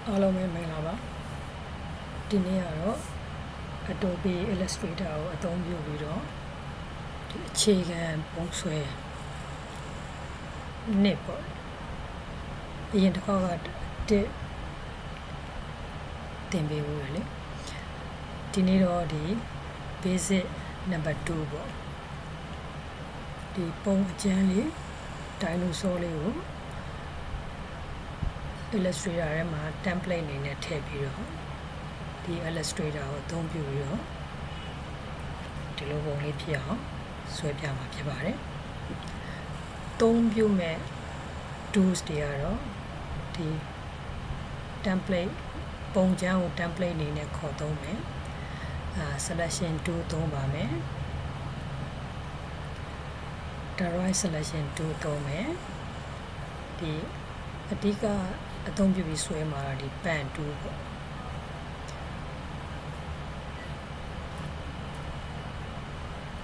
အားလုံးပဲမင်္ဂလာပါဒီနေ့ကတော့ Adobe Illustrator ကိုအသုံးပြုပြီးတော့ဒီအခြေခံပုံဆွဲနှစ်ပေါ့အရင်တစ်ခါကတစ်တင်ပေးဘူးလေဒီနေ့တော့ဒီ basic number 2ပေါ့ဒီပုံအကျန်းလေးဒိုင်နိုဆောလေးကို Illustrator ထဲမှာ template အနေနဲ့ထည့်ပြီးတော့ဒီ Illustrator ကိုအသုံးပြုပြီးတော့ဒီလိုပုံလေးဖြစ်အောင်ဆွဲပြမှာဖြစ်ပါတယ်။သုံးပြုမဲ့ tools တွေကတော့ဒီ template ပုံချမ်းကို template အနေနဲ့ခေါ်သုံးမယ်။ selection tool သုံးပါမယ်။ direct selection tool သုံးမယ်။ဒီအဓိကအသုံးပြုပြီးဆွဲမှာတော့ဒီ pen tool ပေါ့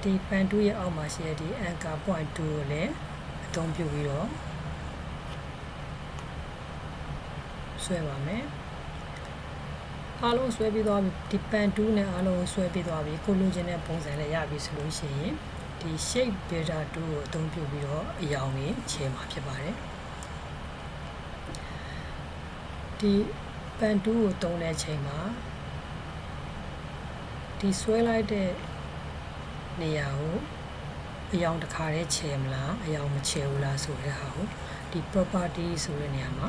ဒီ pen tool ရဲ့အောက်မှာရှိတဲ့ဒီ anchor point tool ကိုလည်းအသုံးပြုပြီးတော့ဆွဲပါမယ်အားလုံးဆွဲပြီးသွားပြီဒီ pen tool နဲ့အားလုံးဆွဲပြီးသွားပြီကိုလိုချင်တဲ့ပုံစံနဲ့ရပြီဆိုလို့ရှိရင်ဒီ shape builder tool ကိုအသုံးပြုပြီးတော့အရောင်တွေခြေမှာဖြစ်ပါတယ်ဒီ pen tool ကိုသုံးတဲ့အချိန်မှာဒီဆွဲလိုက်တဲ့နေရာကိုအရောင်တစ်ခါတည်းခြေမလားအရောင်မခြေဘူးလားဆိုတဲ့ဟာကိုဒီ property ဆိုတဲ့နေရာမှာ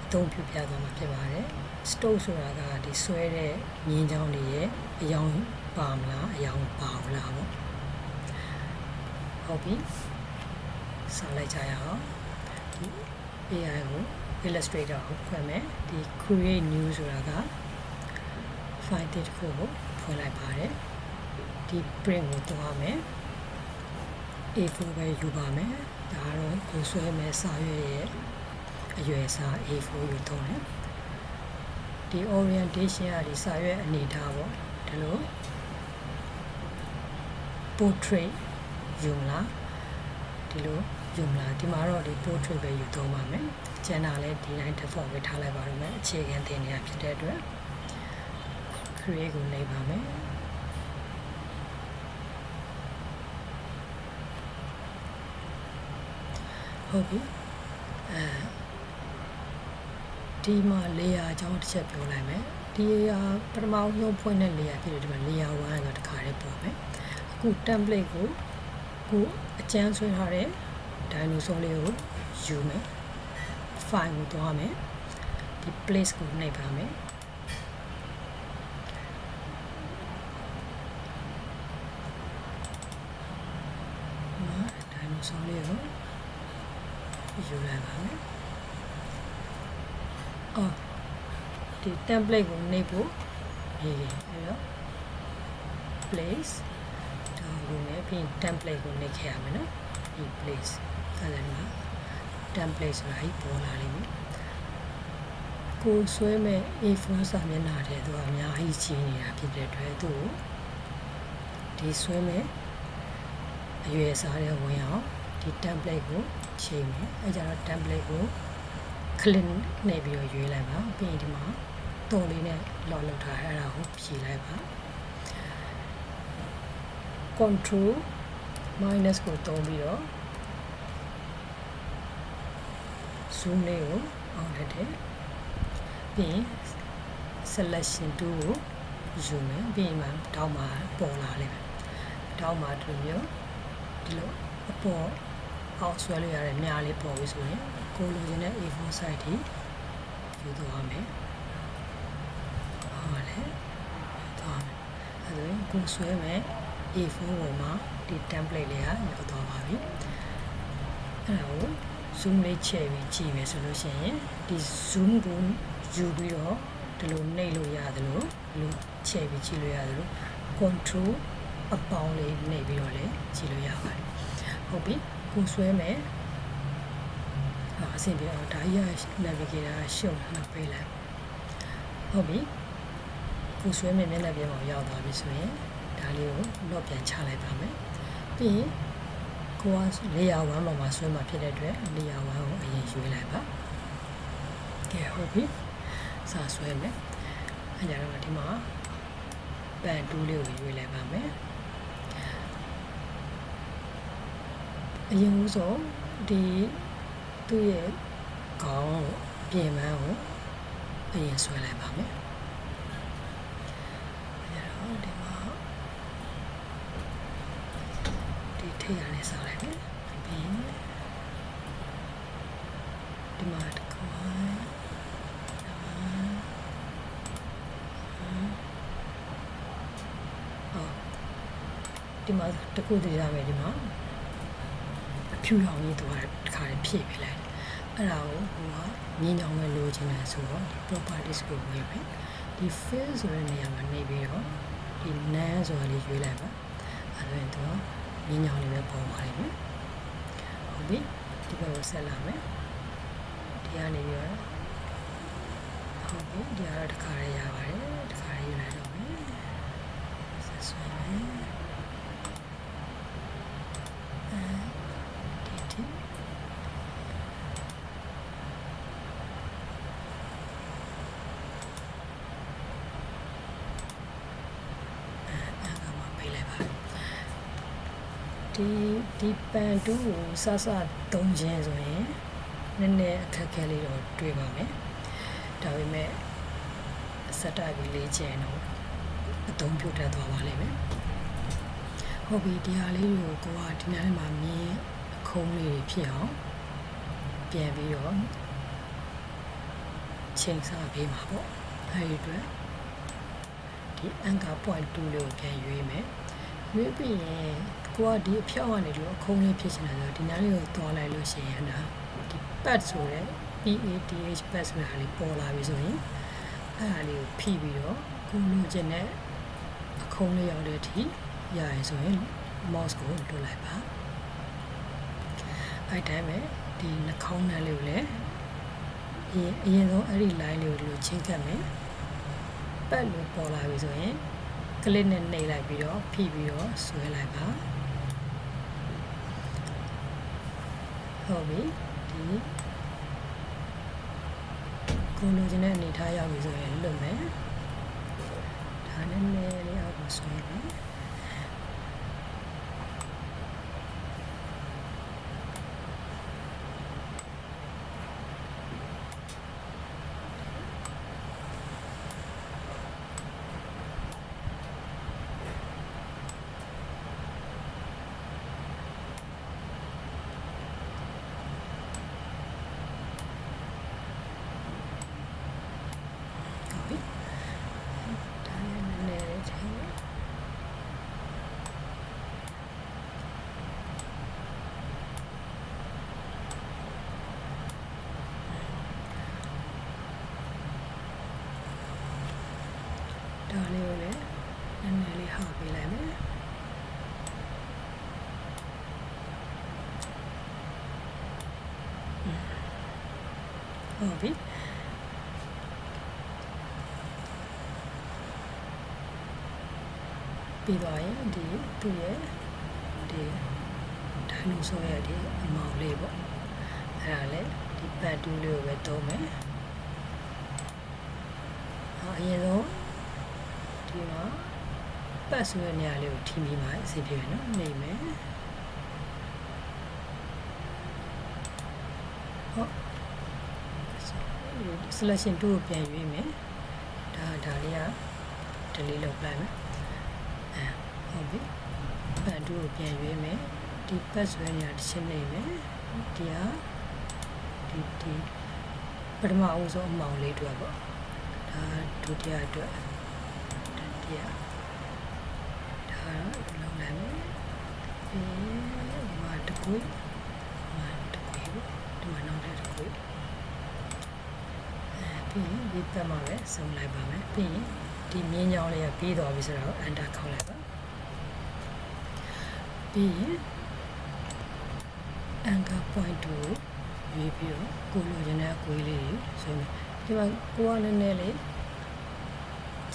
အသုံးပြုပြသွားမှာဖြစ်ပါတယ် stroke ဆိုတာကဒီဆွဲတဲ့မြင်းချောင်းတွေရဲ့အရောင်ပါမလားအရောင်ပါဘူးလားပေါ့ဟုတ်ပြီစလိုက်ကြရအောင်ဒီ AI ကို Illustrator ကိုဖွင့်မယ်ဒီ create new ဆိုတာက file တစ်ခုကိုဖွင့်လိုက်ပါတယ်ဒီ print ကိုသွားမယ် A4 ပဲယူပါမယ်ဒါကတော့ကိုဆွဲမယ်စာရွက်ရဲ့အရွယ်အစား A4 ယူသုံးတယ်ဒီ orientation ကဒီစာရွက်အနေထားပေါ့ဒီလို portrait ယူမလားဒီလိုယူမလားဒီမှာတော့ဒီ portrait ပဲယူသုံးပါမယ်ကျန်တာလည်းဒီတိုင်း default ပဲထားလိုက်ပါတော့မယ်အခြေခံသင်နေတာဖြစ်တဲ့အတွက် create ကိုနှိပ်ပါမယ်ဟုတ်ပြီဒီမှာ layer အကြောင်းတစ်ချက်ပြောလိုက်မယ်ဒီ ပထမဆုံးဖွင့်တဲ့ layer ဖြစ်တယ်ဒီမှာ layer 1ဆိုတော့တစ်ခါလေးပေါ်မယ်အခု template ကိုအကျန်းဆွဲထားတဲ့ dinosaur လေးကိုယူမယ် file ကိုသွားမယ်ဒီ place ကိုနှိပ်ပါမယ်dinosaur လေးကိုယူလိုက်ပါမယ်အော်ဒီ template ကိုနှိပ်ဖို့ရေးအဲ့တော့ place ဒါကိုလည်းပြီး template ကိုနှိပ်ခဲ့ရမယ်နော်ဒီ place အဲ့ဒါမှာ template ဆိုတာကြီးပေါ်လာလိမ့်မယ်ကိုဆွဲမဲ့ A4 စာမျက်နှာတဲ့သူအများကြီးကြီးနေတာဖြစ်တဲ့အတွက်သူဒီဆွဲမဲ့အရွယ်စားတဲ့ဝင်အောင်ဒီ template ကိုချိန်မယ်အဲကြတော့ template ကို click နဲ့ပြီးတော့ရွေးလိုက်ပါပြီးရင်ဒီမှာတော်လေးနဲ့လော်လောက်ထားအဲ့ဒါကိုဖြည့်လိုက်ပါ control minus ကိုသုံးပြီးတော့ zoom လေးကိုအောင်တက်တယ်ပြီးရင် selection tool ကိုယူမယ်ပြီးရင်မှတောင်းမှာပေါ်လာလိမ့်မယ်တောင်းမှာဒီလိုအပေါ်အောက်ဆွဲလို့ရတဲ့မြားလေးပေါ်ပြီဆိုရင်ကိုလိုချင်တဲ့ A4 size ထိယူသွားမယ်ဟုတ်လေသွားမယ်အဲဒါကိုဆွဲမယ် A4 ပေါ်မှာဒီ template လေးကရောက်သွားပါပြီအဲဒါကို zoom လေးချဲ့ပြီးကြည့်မယ်ဆိုလို့ရှိရင်ဒီ zoom ကိုယူပြီးတော့ဒီလိုနှိပ်လို့ရတယ်လို့ဒီလိုချဲ့ပြီးကြည့်လို့ရတယ်လို့ control အပေါင်းလေးနှိပ်ပြီးတော့လည်းကြည့်လို့ရပါတယ်ဟုတ်ပြီကိုဆွဲမယ်အဆင်ပြေအောင်ဒါကြီး navigator ရှုပ်နှောက်ပေးလိုက်ဟုတ်ပြီကိုဆွဲမယ်မျက်နှာပြင်ပေါ်ရောက်သွားပြီဆိုရင်ဒါလေးကိုလော့ပြန်ချလိုက်ပါမယ်ပြီးရင်ကိုက layer 1မှာဆွဲမှာဖြစ်တဲ့အတွက် layer 1ကိုအရင်ရွေးလိုက်ပါကဲဟုတ်ပြီ စာဆွဲမယ်အဲကြတော့ဒီမှာပန်တူးလေးကိုရွေးလိုက်ပါမယ်အရင်ဦးဆုံးဒီသူ့ရဲ့ခေါင်းပြင်ပန်းကိုအရင်ဆွဲလိုက်ပါမယ်အဲတော့ဒီမှာဒီထိရလေးဆောက်လိုက်မယ်ပြီးဒီမှာတစ်ခုဒီမှာတခုတည်းရမယ်ဒီမှာအဖြူရောင်ကြီးသူကတခါဖြည့်ပေးလိုက်အဲ့ဒါကိုဟိုကမြင်းကြောင်ပဲလိုချင်တယ်ဆိုတော့ဒီ properties ကိုဝင်ပြီဒီ fill ဆိုတဲ့နေရာမှာနေပြီးတော့ဒီ none ဆိုတာလေးရွေးလိုက်ပါအဲ့ဒါရင်သူကမြင်းကြောင်လေးပဲပေါ်ပါလိမ့်မယ်ဟုတ်ပြီဒီဘက်ကိုဆက်လာမယ်ဒီကနေပြီးတော့ဟုတ်ပြီဒီကတော့တခါရရပါတယ်တခါရယူလိုက်တော့မယ်ဆက်ဆွဲမယ်ဒီပန်တူးကိုစသုံးခြင်းဆိုရင်နည်းနည်းအခက်အခဲလေးတော့တွေ့ပါမယ်ဒါပေမဲ့စက်တိုက်ပြီးလေ့ကျင့်တော့အသုံးပြုတတ်သွားပါလိမ့်မယ်ဟုတ်ပြီဒီဟာလေးကိုဒီနားလေးမှာမြင်းအခုံးလေးဖြစ်အောင်ပြန်ပြီးတော့ချိန်စားပေးမှာပေါ့အဲဒီအတွက်ဒီ anchor point 2လေးကိုပြန်ရွေးမယ်ရွေးပြီးရင်ကိုကဒီအဖြောက်ကနေလို့အခုံးလေးဖြစ်နေတာဆိုတော့ဒီနားလေးကိုသွားလိုက်လို့ရှိရင်ဒါဒီ pad ဆိုတဲ့ PATH pad ဆိုတာလေးပေါ်လာပြီဆိုရင်အဲ့ဒါလေးကိုဖိပြီးတော့ကိုလိုချင်တဲ့အခုံးလေးရောက်တဲ့အထိရရင်ဆိုရင် mouse ကိုလွှတ်လိုက်ပါအဲ့တိုင်းပဲဒီနှာခေါင်းထဲလေးကိုလည်းအရင်ဆုံးအဲ့ဒီ line လေးကိုဒီလိုချင်းကပ်မယ် pad လို့ပေါ်လာပြီဆိုရင်ကလစ်နဲ့နှိပ်လိုက်ပြီးတော့ဖိပြီးတော့ဆွဲလိုက်ပါဟုတ်ပြီဒီကိုလိုချင်တဲ့အနေထားရောက်ပြီဆိုရင်လွတ်မယ်ဒါနဲ့နည်းလေးအောက်ကိုဆွဲမယ်ဒါလေးကိုလည်းနည်းနည်းလေးဟာပေးလိုက်မယ်ဟုတ်ပြီပြီးတော့ရင်ဒီသူ့ရဲ့ဒီဒိုင်နိုဆောရဲ့ဒီအမောင်လေးပေါ့အဲ့ဒါလည်းဒီပတ်တူးလေးကိုပဲသုံးမယ်အရင်ဆုံးဒီမှာပတ်ဆိုတဲ့နေရာလေးကိုထိမိမှအဆင်ပြေမယ်နော်နေမယ်ဟုတ် selection 2ကိုပြန်ရွေးမယ်ဒါလေးက delete လုပ်လိုက်မယ်ဟုတ်ပြီပတ်2ကိုပြန်ရွေးမယ်ဒီပတ်ဆိုတဲ့နေရာတစ်ချက်နေမယ်ဒီဟာဒီပထမအဦးဆုံးအမောင်လေးတွေ့ပေါ့ဒါဒုတိယအတွက်ဒီဟာဒါလုံးလိုက်မယ်ဒီမှာတစ်ခုဒီမှာနောက်တစ်ခုပြီးရင်ဒီဘက်မှာပဲစုံလိုက်ပါမယ်ပြီးရင်ဒီမြင်းချောင်းလေးကပြီးသွားပြီဆိုတော့ enter ခေါက်လိုက်ပါပြီးရင် anchor point ကိုရွေးပြီးတော့ကိုလိုချင်တဲ့အကွေးလေးဆိုရင်ဒီမှာကိုကနည်းနည်းလေး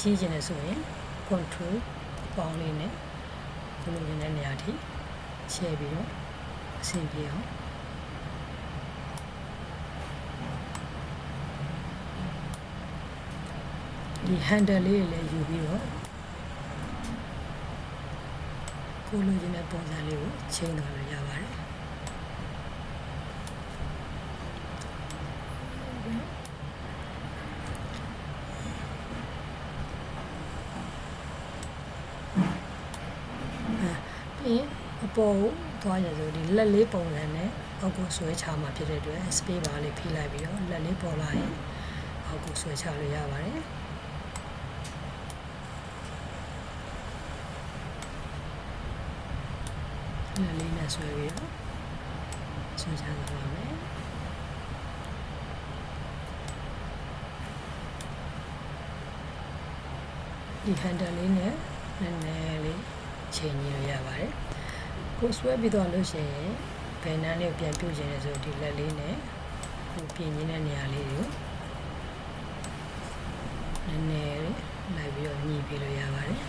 ကြီးချင်တယ်ဆိုရင် control ပေါင်းလေးနဲ့ကိုလိုချင်တဲ့နေရာထိချဲပြီးတော့အဆင်ပြေအောင် ဒီ handle လေးတွေလည်းယူပြီးတော့ကိုလိုချင်တဲ့ပုံစံလေးကိုချိန်သွားလို့ရပါတယ်ပြီးအပေါ်ကိုသွားရဆိုဒီလက်လေးပုံစံနဲ့အောက်ကိုဆွဲချမှာဖြစ်တဲ့အတွက် space bar လေးဖိလိုက်ပြီးတော့လက်လေးပေါ်လာရင်အောက်ကိုဆွဲချလို့ရပါတယ်လက်လေးနဲ့ဆွဲပြီးတော့ဆွဲချသွားပါမယ်ဒီ handle လေးနဲ့နည်းနည်းလေးချိန်ညှိလို့ရပါတယ်ကိုဆွဲပြီးတော့လို့ရှိရင်ဘယ်နှမ်းလေးကိုပြန်ပြုတ်ခြင်းလဲဆိုဒီလက်လေးနဲ့ကိုပြင်ရင်းတဲ့နေရာလေးကိုနည်းနည်းလိုက်ပြီးတော့ညှိပြီးလို့ရပါတယ်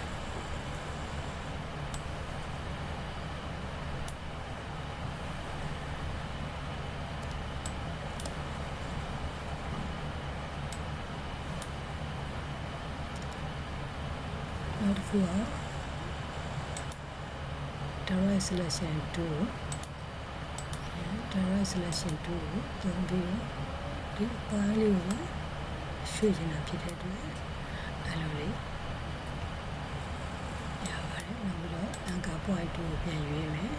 နောက်တစ်ခုက direct selection 2 direct selection 2ကိုသုံးပြီးဒီပိုင်းလေးကိုရွှေ့ချင်တာဖြစ်တဲ့အတွက်အဲ့လိုလေးရပါတယ်နောက်ပြီးတော့ anchor point 2ကိုပြန်ရွေးမယ်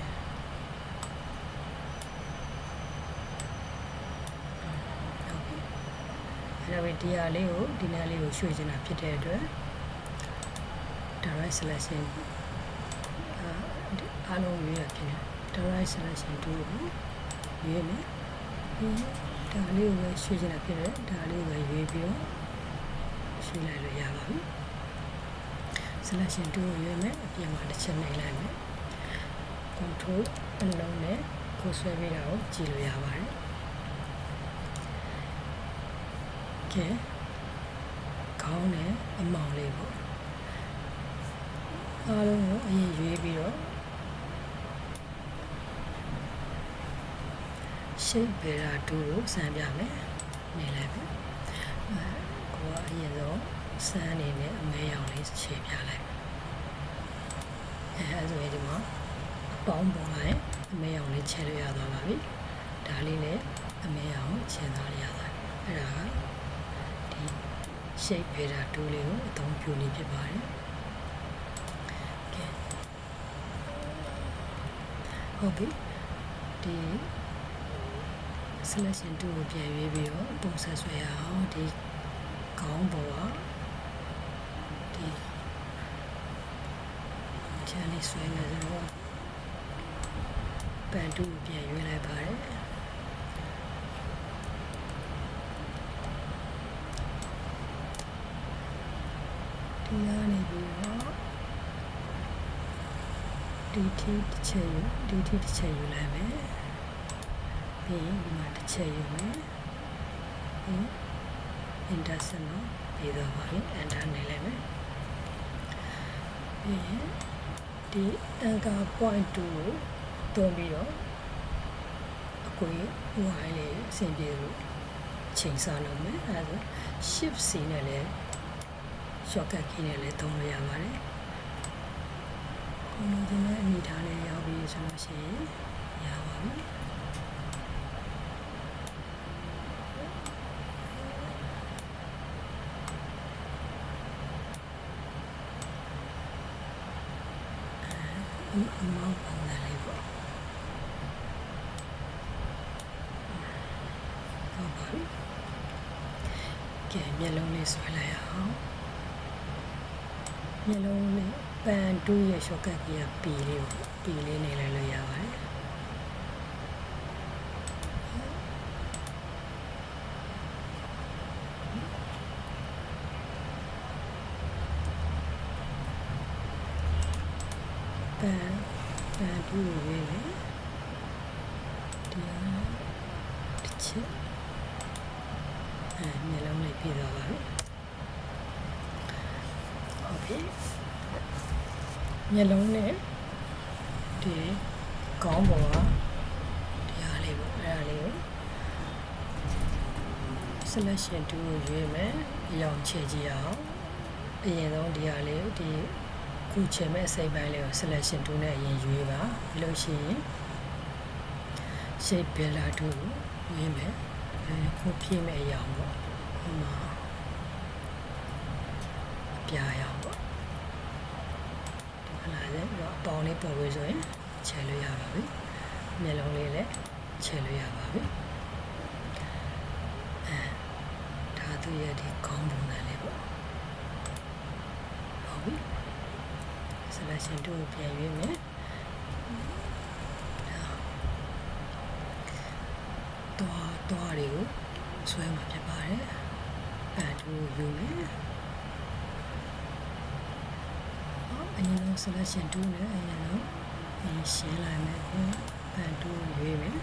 ဟုတ်ပြီအဲ့တော့ဒီဟာလေးကိုဒီနားလေးကိုရွှေ့ချင်တာဖြစ်တဲ့အတွက် direct selection အားလုံးရွေးရဖြစ်တယ် direct selection 2ကိုရွေးမယ်ဒါလေးကိုပဲရွှေ့ချင်တာဖြစ်တယ်ဒါလေးကိုပဲရွေးပြီးတော့ရွှေ့လိုက်လို့ရပါပြီ selection 2ကိုရွေးမယ်အပြင်မှာတစ်ချက်နှိပ်လိုက်မယ် control အလုံးနဲ့ကိုဆွဲပေးတာကိုကြည့်လို့ရပါတယ်ကဲခေါင်းနဲ့အမောင်လေးပေါ့အားလုံးကိုအရင်ရွေးပြီးတော့shape bearer 2ကိုစမ်းပြမယ်နေလိုက်ပြီကိုကအရင်ဆုံးစမ်းနေနဲ့အမဲရောင်လေးခြေပြလိုက်အဲဆိုရင်ဒီမှာပေါင်းပေါ်လာရင်အမဲရောင်လေးခြေလို့ရသွားပါပြီဒါလေးနဲ့အမဲရောင်ခြေသွားရသွားအဲ့ဒါကဒီ shape bearer 2လေးကိုအသုံးပြုနေဖြစ်ပါတယ်ဟုတ်ပြီဒီ selection 2ကိုပြန်ရွေးပြီးတော့ပုံစံဆွဲရအောင်ဒီခေါင်းပေါ်ကဒီချမ်းလေးဆွဲနေဆိုတော့ပန်2ကိုပြန်ရွေးလိုက်ပါတယ်ဒီကနေပြီးတော့ဒီထိတစ်ချက်ယူဒီထိတစ်ချက်ယူလိုက်မယ်ပြီးရင်ဒီမှာတစ်ချက်ယူမယ်ပြီး intersection တော့ပြီးတော့ပါပြီ enter နေလိုက်မယ်ပြီးရင်ဒီ anchor point 2ကိုတွန်းပြီးတော့အကွေးဟိုဟာလေးအဆင်ပြေလို့ချိန်စားလုပ်မယ်အဲဒါ shift C နဲ့လည်း shortcut key နဲ့လည်းသုံးလို့ရပါတယ်ကိုလိုချင်တဲ့အနေထားလေးရောက်ပြီဆိုလို့ရှိရင်ရပါပြီအမောင်းပုံစံလေးပေါ့ဟုတ်ပါပြီကဲမျက်လုံးလေးဆွဲလိုက်အောင်မျက်လုံးလေးပန်2ရဲ့ shortcut key က P လေးကို P လေးနေလိုက်လို့ရပါတယ်ပန်2ကိုရွေးမယ်ဒီတစ်ချက်မျက်လုံးလေးပြသွားပါပြီဟုတ်ပြီမျက်လုံးနဲ့ဒီခေါင်းပေါ်ကဒီဟာလေးပေါ့အဲ့ဒါလေးကို selection 2ကိုရွေးမယ်အရောင်ချဲကြည့်အောင် အရင်ဆုံးဒီဟာလေးဒီခုချင်မဲ့အစိပ်ပိုင်းလေးကို selection tool နဲ့အရင်ရွေးပါပြီးလို့ရှိရင် shape builder tool ကိုရွေးမယ်ခုဖြည့်မဲ့အရာပေါ့ဟိုမှာအပြာရောင်ပေါ့ဒီခလာလေးတော့အပေါင်းလေးပေါ်ဝေးဆိုရင်ချဲလို့ရပါပြီမျက်လုံးလေးလည်းချဲလို့ရပါပြီဒါသူရဲ့ဒီခေါင်းပုံစံလေးပေါ့ဟုတ်ပြီ selection tool ကိုပြန်ရွေးမယ်သွားတွေကိုဆွဲမှာဖြစ်ပါတယ်တူယူမယ်အရင်ဆုံး selection tool နဲ့အရင်ဆုံးရှင်းလိုက်မယ်တူရွေးမယ်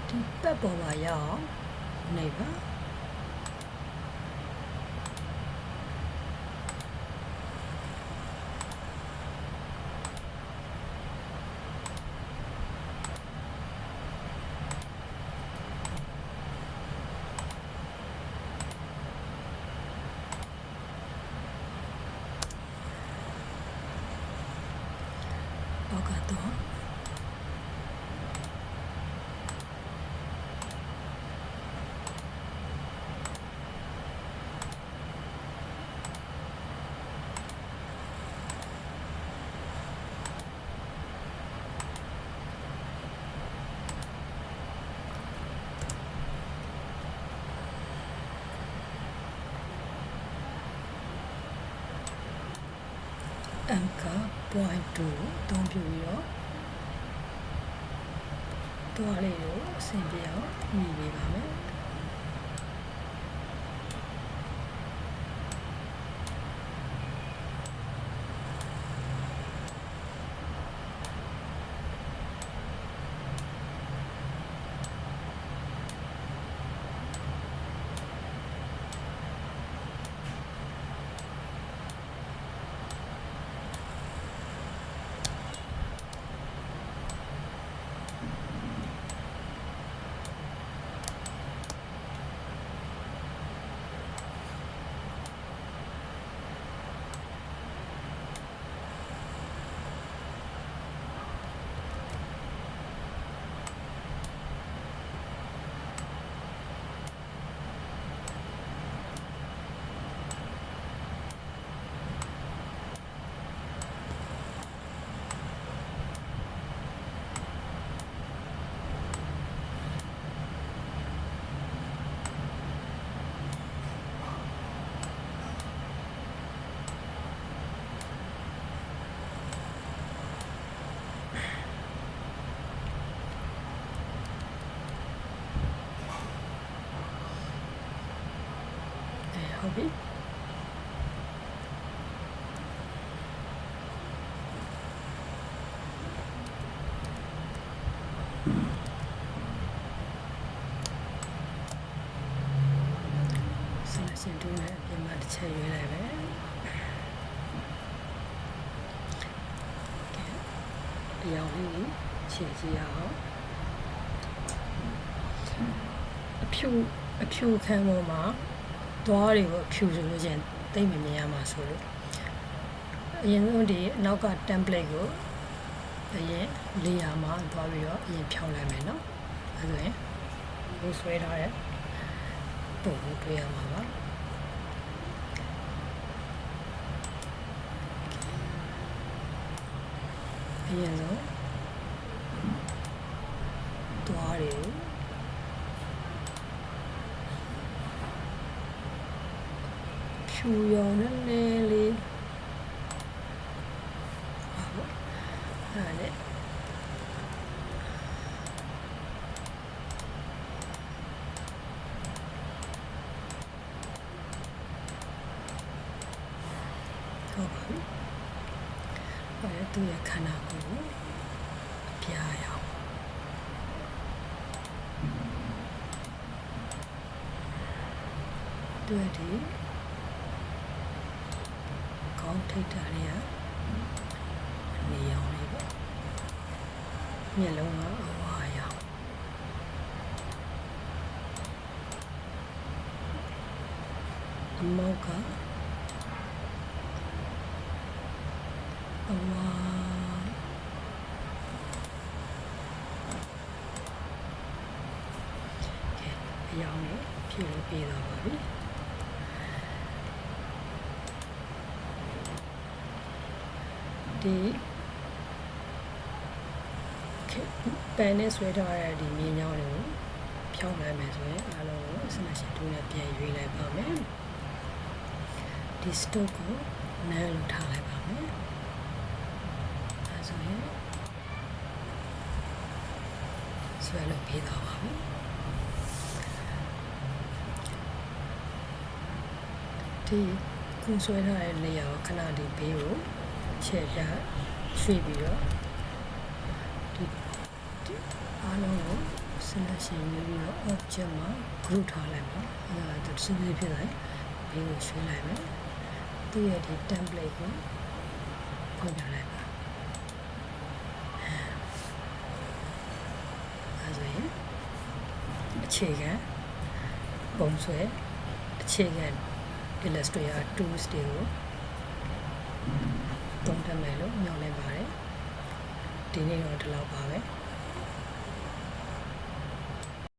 ဒီပတ်ပေါ်မှာရအောင်နေပါanchor point 2အသုံးပြုပြီးတော့တွားလေးကိုအဆင်ပြေအောင်မြည်ပေးပါမယ်ဟုတ်ပြီselection tool နဲ့အပြင်မှာတစ်ချက်ရွေးလိုက်ပဲအရောင်လေးခြေကြည့်အောင်အဖြူခန်းပေါ်မှာသွားတွေကိုဖြူဆိုလို့ချင်းသိမ့်မမြင်ရမှာဆိုလို့အရင်ဆုံးဒီအနောက်က template ကိုအရင် layer မှာသွားပြီးတော့အရင်ဖြောင်းလိုက်မယ်နော်အဲဆိုရင်ဒီဆွဲထားတဲ့ပုံကိုတွေ့ရမှာပါအရင်ဆုံးသွားတွေကိုဖြူရောင်နဲ့လေးအဲ့ဒါဟုတ်ပါပြီအဲ့သူရဲ့ခန္ဓာကိုယ်အပြာရောင်တွေ့တယ်ကောင်းထိတ်တာလေးကနေရောင်လေးပေါ့မျက်လုံးကအဝါရောင် မောက်ကအဝါအရောင်နဲ့ဖြည့်လို့ပေးတော့ပါပြီဒီပန်နဲ့ဆွဲထားတဲ့ဒီမြေညောင်းတွေကိုဖြောင်းလိုက်မယ်ဆိုရင်အားလုံးကိုစနစ်ရှင်တူနဲ့ပြန်ရွေးလိုက်ပါမယ်ဒီ stock ကိုနန်းလို့ထားလိုက်ပါမယ်အဲဆိုရင်ဆွဲလို့ပေးတော့ပါပြီဒီခုဆွဲထားတဲ့နေရာကိုခဏဒီဘေးကိုချဲ့ပြရွှေ့ပြီးတော့ဒီအားလုံးကိုစနစ်ရှင်ရွေးပြီးတော့ object မှာ group ထားလိုက်ပါအဲဒါသူစီးဖြစ်လိုက်ဘေးကိုရွှေ့လိုက်မယ်သူ့ရဲ့ဒီ template ကိုဖွင့်ပြလိုက်ပါအဲဆိုရင်အခြေခံပုံဆွဲအခြေခံ Illustrator tools တွေကိုသုံးသပ်မယ်လို့ညွှန်လင်းပါတယ်ဒီနေ့တော့ဒီလောက်ပါပဲ